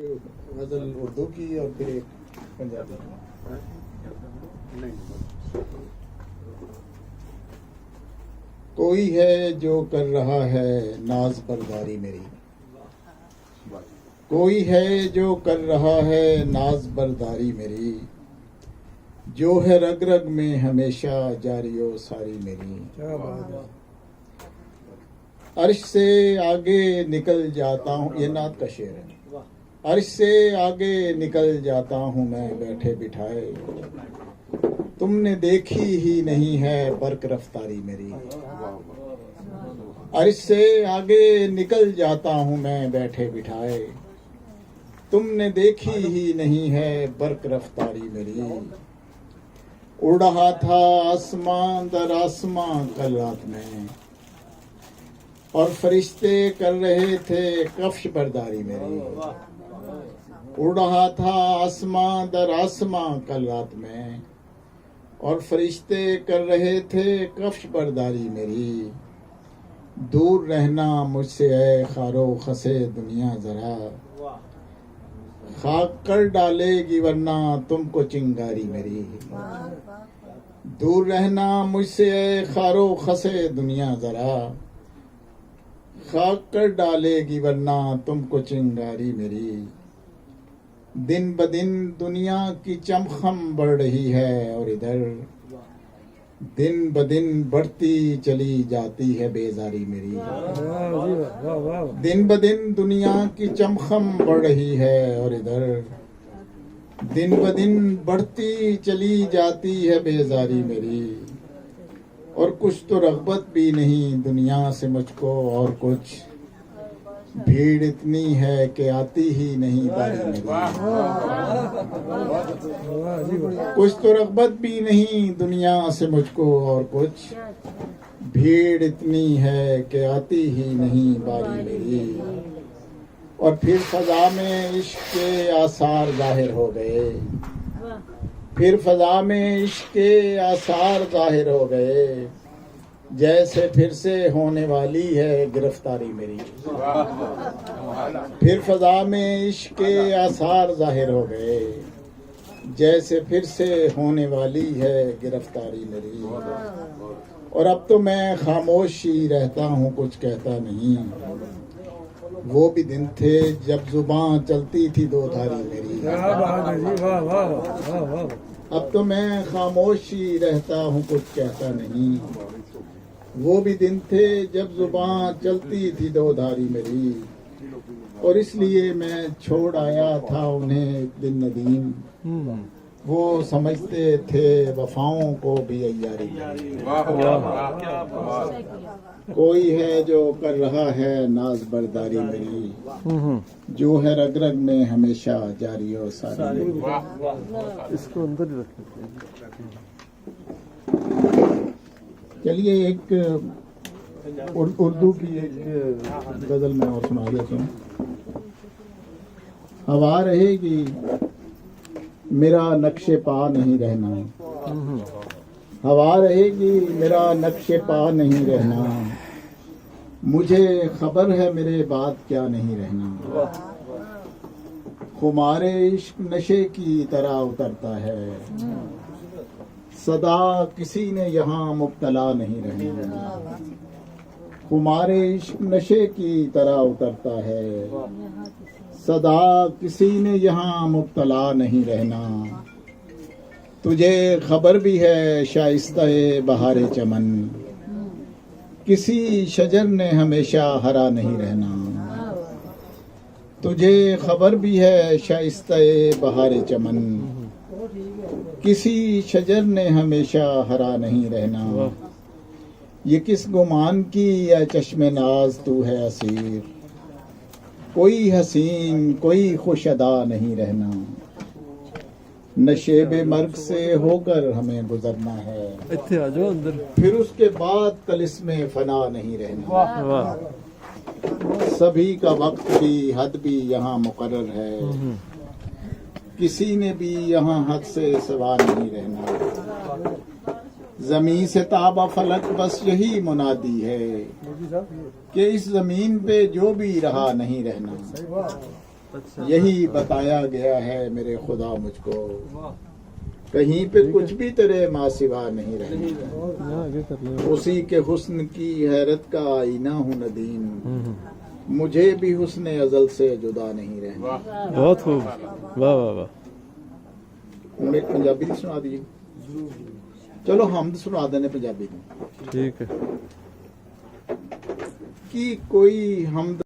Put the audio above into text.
गजल उर्दू की और फिर एक पंजाबी। कोई है जो कर रहा है नाज बरदारी मेरी, कोई है जो कर रहा है नाज बरदारी मेरी, जो है रग रग में हमेशा जारियो सारी मेरी। क्या बात है। अर्श से आगे निकल जाता हूँ, ये नात का शेर है। अर्श से आगे निकल जाता हूँ मैं बैठे बिठाए, तुमने देखी ही नहीं है बर्क रफ्तारी मेरी। अर्श से आगे निकल जाता हूँ मैं बैठे बिठाए, तुमने देखी ही नहीं है बर्क रफ्तारी मेरी। उड़ रहा था आसमां दर आसमां कल रात में, और फरिश्ते कर रहे थे कफ्श बरदारी मेरी। उड़ रहा था आसमां दर आसमां कल रात में, और फरिश्ते कर रहे थे कफ्श बरदारी मेरी। दूर रहना मुझसे है खारो खसे दुनिया जरा, खाक कर डालेगी वरना तुमको चिंगारी मेरी। दूर रहना मुझसे है खारो खसे दुनिया जरा, खाक कर डालेगी वरना तुमको चिंगारी मेरी। दिन ब दिन दुनिया की चमखम बढ़ रही है, और इधर दिन ब दिन बढ़ती चली जाती है बेजारी मेरी। दिन ब दिन दुनिया की चमखम बढ़ रही है, और इधर दिन ब दिन बढ़ती चली जाती है बेजारी मेरी। और कुछ तो रग़बत भी नहीं दुनिया से मुझको, और कुछ भीड़ इतनी है कि आती ही नहीं बारी मेरी। कुछ तो रग़बत भी नहीं दुनिया से मुझको, और कुछ भीड़ इतनी है कि आती ही नहीं बारी मेरी। और फिर फ़ज़ा में इश्क के आसार ज़ाहिर हो गए, फिर फ़ज़ा में इश्क के आसार ज़ाहिर हो गए, जैसे फिर से होने वाली है गिरफ्तारी मेरी। फिर फ़ज़ा में इश्क के आसार ज़ाहिर हो गए, जैसे फिर से होने वाली है गिरफ्तारी मेरी। और अब तो मैं खामोश ही रहता हूँ, कुछ कहता नहीं। वो भी दिन थे जब जुबान चलती थी दो धारी मेरी। अब तो मैं खामोश ही रहता हूँ, कुछ कहता नहीं। वो भी दिन थे जब जुबान चलती थी दो धारी मेरी। और इसलिए मैं छोड़ आया था उन्हें एक दिन नदीम, वो समझते थे वफाओं को भी अय्यारी मेरी। कोई है जो कर रहा है नाज बरदारी मेरी, जो है रग रग में हमेशा जारी और सारी मेरी। इसको अंदर ही रख लेते हैं। चलिए एक उर्दू की एक गजल मैं और सुना देता हूँ। हवा रहेगी मेरा नक्शे पा नहीं रहना, हवा रहेगी मेरा नक्शे पा नहीं रहना, मुझे खबर है मेरे बाद क्या नहीं रहना। खुमारे इश्क नशे की तरह उतरता है, सदा किसी ने यहाँ मुब्तला नहीं रहना। खुमारे इश्क नशे की तरह उतरता है, सदा किसी ने यहाँ मुब्तला नहीं रहना। तुझे खबर भी है शाइस्ते बहारे चमन, किसी शजर ने हमेशा हरा नहीं रहना। तुझे खबर भी है शाइस्ते बहारे चमन, किसी शजर ने हमेशा हरा नहीं रहना। ये किस गुमान की या चश्मे नाज तू है असीर, कोई हसीन कोई खुश अदा नहीं रहना। नशेबे मर्ग से होकर हमें गुजरना है, इत्थे आ जाओ अंदर। फिर उसके बाद कलिस्मे फना नहीं रहना। सभी का वक्त भी हद भी यहाँ मुकर्रर है, किसी ने भी यहाँ हद से सिवा नहीं रहना। जमीन से ताबा फलक बस यही मुनादी है कि इस जमीन पे जो भी रहा नहीं रहना। अच्छा यही बताया गया है मेरे खुदा मुझको, कहीं पे कुछ भी तेरे माँ सिवा नहीं रहे। यहाँ आगे कर ले। उसी के हुस्न की हैरत का आईना हूँ नदीम, मुझे भी हुस्न अजल से जुदा नहीं रहे। बहुत खूब, वाह वाह वाह। ਹੁਣ ਇੱਕ ਪੰਜਾਬੀ ਦੀ ਸੁਣਾ ਦਈਏ। ਚਲੋ ਹਮਦ ਸੁਣਾ ਦਿੰਦੇ ਪੰਜਾਬੀ ਦੀ ठीक है। ਕਿ ਕੋਈ ਹਮਦ